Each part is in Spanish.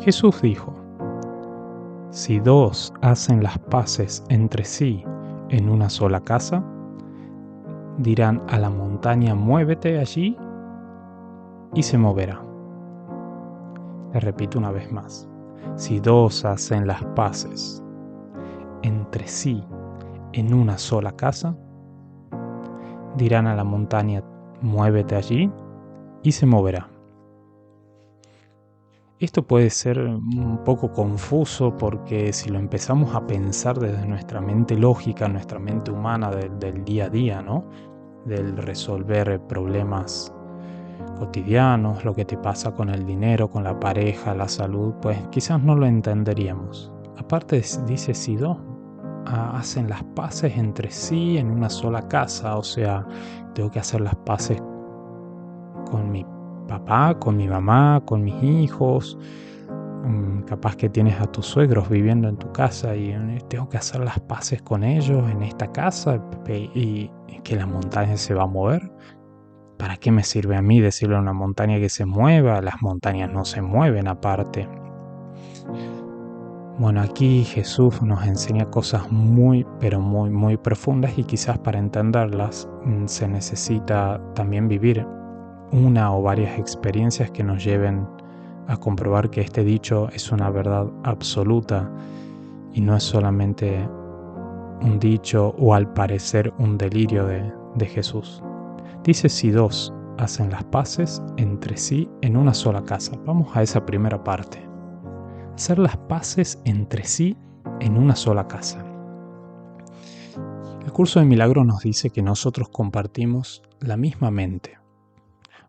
Jesús dijo: si dos hacen las paces entre sí en una sola casa, dirán a la montaña, muévete allí, y se moverá. Le repito una vez más: si dos hacen las paces entre sí en una sola casa, dirán a la montaña, muévete allí, y se moverá. Esto puede ser un poco confuso porque si lo empezamos a pensar desde nuestra mente lógica, nuestra mente humana del día a día, ¿no? Del resolver problemas cotidianos, lo que te pasa con el dinero, con la pareja, la salud, pues quizás no lo entenderíamos. Aparte dice, si dos hacen las paces entre sí en una sola casa, o sea, tengo que hacer las paces con mi papá, con mi mamá, con mis hijos. Capaz que tienes a tus suegros viviendo en tu casa y tengo que hacer las paces con ellos en esta casa y que la montaña se va a mover. ¿Para qué me sirve a mí decirle a una montaña que se mueva? Las montañas no se mueven aparte. Bueno, aquí Jesús nos enseña cosas muy, pero muy, muy profundas y quizás para entenderlas se necesita también vivir una o varias experiencias que nos lleven a comprobar que este dicho es una verdad absoluta y no es solamente un dicho o al parecer un delirio de Jesús. Dice: si dos hacen las paces entre sí en una sola casa. Vamos a esa primera parte. Hacer las paces entre sí en una sola casa. El curso de milagros nos dice que nosotros compartimos la misma mente.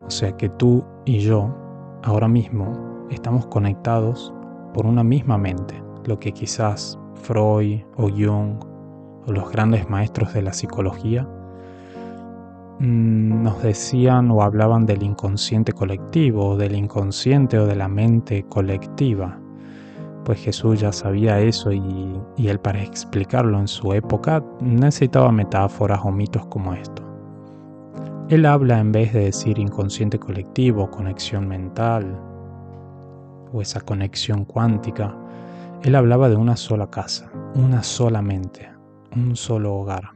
O sea que tú y yo ahora mismo estamos conectados por una misma mente, lo que quizás Freud o Jung o los grandes maestros de la psicología nos decían o hablaban del inconsciente colectivo, o del inconsciente o de la mente colectiva. Pues Jesús ya sabía eso y él, para explicarlo en su época, necesitaba metáforas o mitos como esto. Él habla, en vez de decir inconsciente colectivo, conexión mental o esa conexión cuántica, él hablaba de una sola casa, una sola mente, un solo hogar.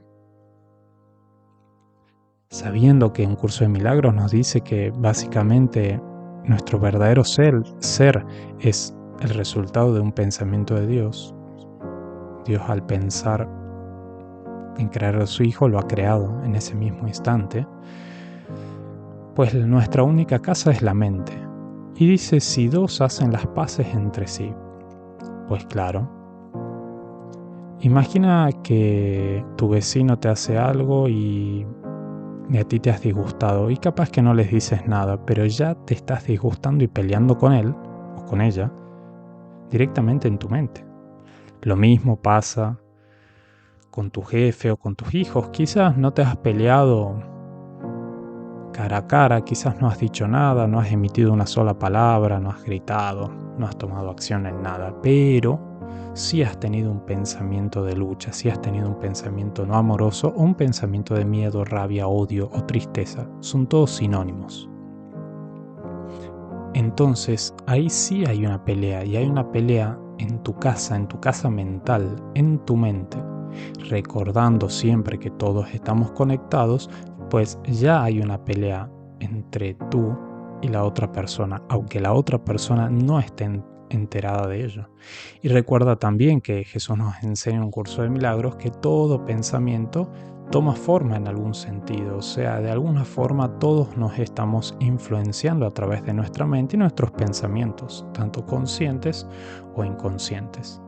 Sabiendo que un curso de milagros nos dice que básicamente nuestro verdadero ser es el resultado de un pensamiento de Dios. Dios, al pensar en crear a su Hijo, lo ha creado en ese mismo instante. Pues nuestra única casa es la mente. Y dice: si dos hacen las paces entre sí. Pues claro. Imagina que tu vecino te hace algo y a ti te has disgustado. Y capaz que no les dices nada, pero ya te estás disgustando y peleando con él o con ella directamente en tu mente. Lo mismo pasa con tu jefe o con tus hijos. Quizás no te has peleado cara a cara, quizás no has dicho nada, no has emitido una sola palabra, no has gritado, no has tomado acción en nada, pero sí has tenido un pensamiento de lucha, sí has tenido un pensamiento no amoroso o un pensamiento de miedo, rabia, odio o tristeza. Son todos sinónimos. Entonces ahí sí hay una pelea, y hay una pelea en tu casa mental, en tu mente, recordando siempre que todos estamos conectados. Pues ya hay una pelea entre tú y la otra persona, aunque la otra persona no esté enterada de ello. Y recuerda también que Jesús nos enseña en un curso de milagros que todo pensamiento toma forma en algún sentido, o sea, de alguna forma todos nos estamos influenciando a través de nuestra mente y nuestros pensamientos, tanto conscientes o inconscientes.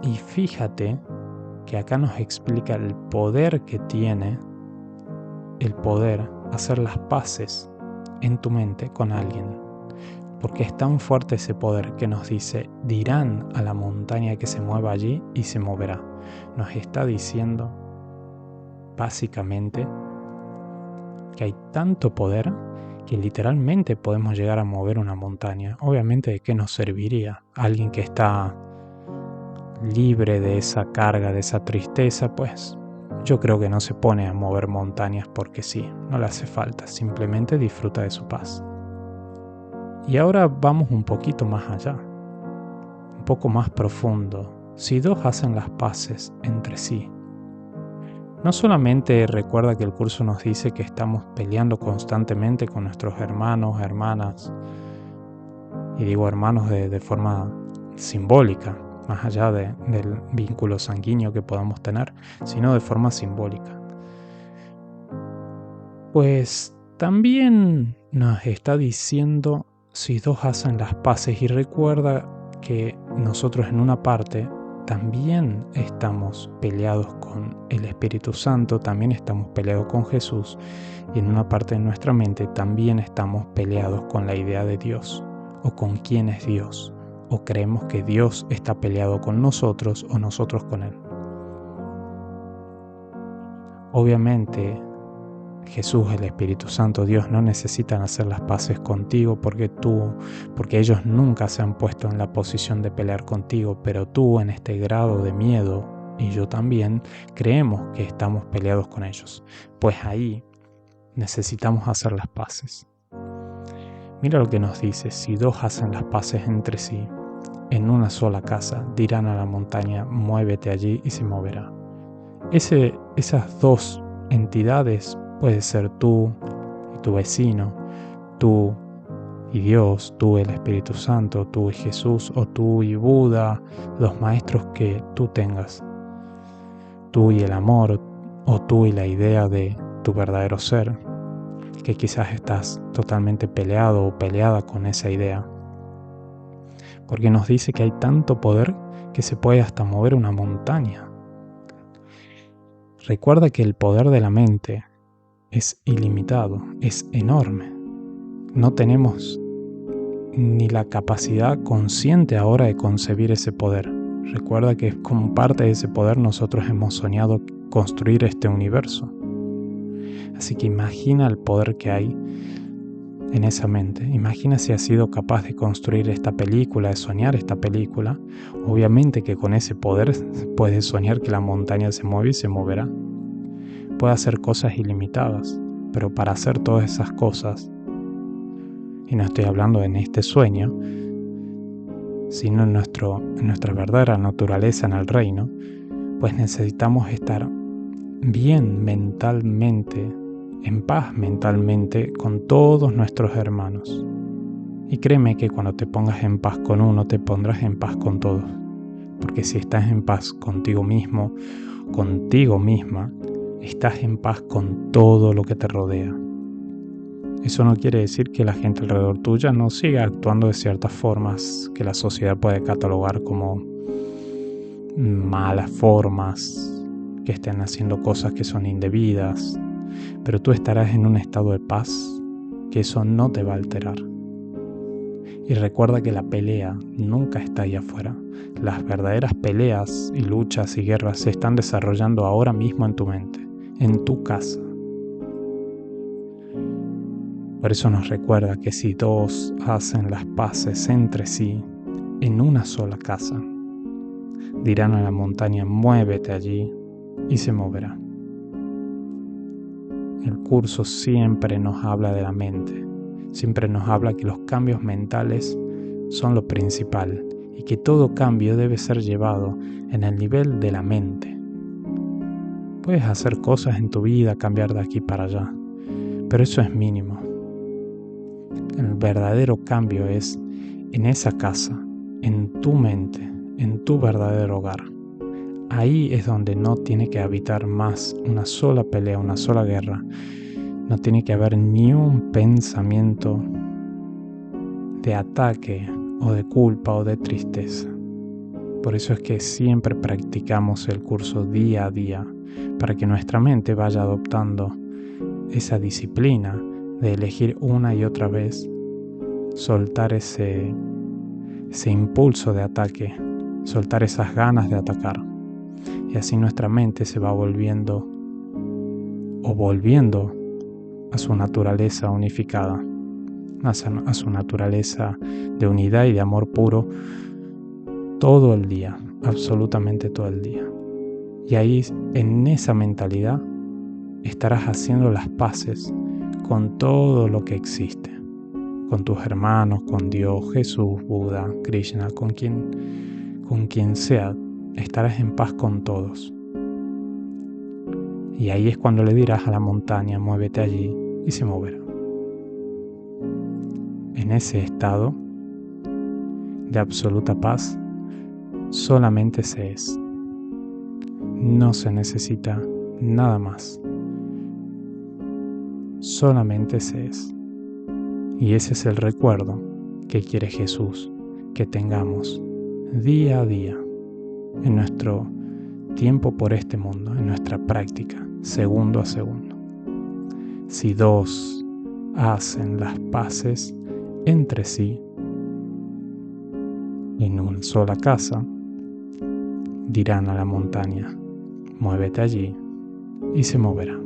Y fíjate que acá nos explica el poder que tiene el poder hacer las paces en tu mente con alguien, porque es tan fuerte ese poder que nos dice: dirán a la montaña que se mueva allí y se moverá. Nos está diciendo básicamente que hay tanto poder que literalmente podemos llegar a mover una montaña. Obviamente, ¿de qué nos serviría? Alguien que está libre de esa carga, de esa tristeza, pues yo creo que no se pone a mover montañas porque sí, no le hace falta, simplemente disfruta de su paz. Y ahora vamos un poquito más allá, un poco más profundo. Si dos hacen las paces entre sí, no solamente recuerda que el curso nos dice que estamos peleando constantemente con nuestros hermanos, hermanas, y digo hermanos de forma simbólica, más allá del vínculo sanguíneo que podamos tener, sino de forma simbólica. Pues también nos está diciendo si dos hacen las paces, y recuerda que nosotros en una parte también estamos peleados con el Espíritu Santo, también estamos peleados con Jesús, y en una parte de nuestra mente también estamos peleados con la idea de Dios, o con quién es Dios, o creemos que Dios está peleado con nosotros o nosotros con Él. Obviamente, Jesús, el Espíritu Santo, Dios no necesitan hacer las paces contigo porque ellos nunca se han puesto en la posición de pelear contigo, pero tú en este grado de miedo, y yo también, creemos que estamos peleados con ellos. Pues ahí necesitamos hacer las paces. Mira lo que nos dice: si dos hacen las paces entre sí, en una sola casa, dirán a la montaña, muévete allí, y se moverá. Esas dos entidades puede ser tú y tu vecino, tú y Dios, tú y el Espíritu Santo, tú y Jesús, o tú y Buda, los maestros que tú tengas, tú y el amor, o tú y la idea de tu verdadero ser, que quizás estás totalmente peleado o peleada con esa idea. Porque nos dice que hay tanto poder que se puede hasta mover una montaña. Recuerda que el poder de la mente es ilimitado, es enorme. No tenemos ni la capacidad consciente ahora de concebir ese poder. Recuerda que como parte de ese poder nosotros hemos soñado construir este universo. Así que imagina el poder que hay en esa mente. Imagina si has sido capaz de construir esta película, de soñar esta película. Obviamente que con ese poder puedes soñar que la montaña se mueve y se moverá. Puede hacer cosas ilimitadas, pero para hacer todas esas cosas, y no estoy hablando en este sueño, sino en nuestra verdadera naturaleza en el reino, pues necesitamos estar bien mentalmente, en paz mentalmente con todos nuestros hermanos. Y créeme que cuando te pongas en paz con uno, te pondrás en paz con todos. Porque si estás en paz contigo mismo, contigo misma, estás en paz con todo lo que te rodea. Eso no quiere decir que la gente alrededor tuya no siga actuando de ciertas formas que la sociedad puede catalogar como malas formas, que estén haciendo cosas que son indebidas, pero tú estarás en un estado de paz que eso no te va a alterar. Y recuerda que la pelea nunca está allá afuera. Las verdaderas peleas y luchas y guerras se están desarrollando ahora mismo en tu mente, en tu casa. Por eso nos recuerda que si dos hacen las paces entre sí en una sola casa, dirán a la montaña, muévete allí, y se moverá. El curso siempre nos habla de la mente, siempre nos habla que los cambios mentales son lo principal y que todo cambio debe ser llevado en el nivel de la mente. Puedes hacer cosas en tu vida, cambiar de aquí para allá, pero eso es mínimo. El verdadero cambio es en esa casa, en tu mente, en tu verdadero hogar. Ahí es donde no tiene que habitar más una sola pelea, una sola guerra. No tiene que haber ni un pensamiento de ataque o de culpa o de tristeza. Por eso es que siempre practicamos el curso día a día, para que nuestra mente vaya adoptando esa disciplina de elegir una y otra vez, soltar ese impulso de ataque, soltar esas ganas de atacar. Y así nuestra mente se va volviendo a su naturaleza unificada, a su naturaleza de unidad y de amor puro todo el día, absolutamente todo el día. Y ahí, en esa mentalidad, estarás haciendo las paces con todo lo que existe, con tus hermanos, con Dios, Jesús, Buda, Krishna, con quien sea, estarás en paz con todos. Y ahí es cuando le dirás a la montaña, muévete allí, y se moverá. En ese estado de absoluta paz, solamente se es. No se necesita nada más. Solamente se es. Y ese es el recuerdo que quiere Jesús que tengamos día a día en nuestro tiempo por este mundo, en nuestra práctica, segundo a segundo. Si dos hacen las paces entre sí en una sola casa, dirán a la montaña, muévete allí, y se moverá.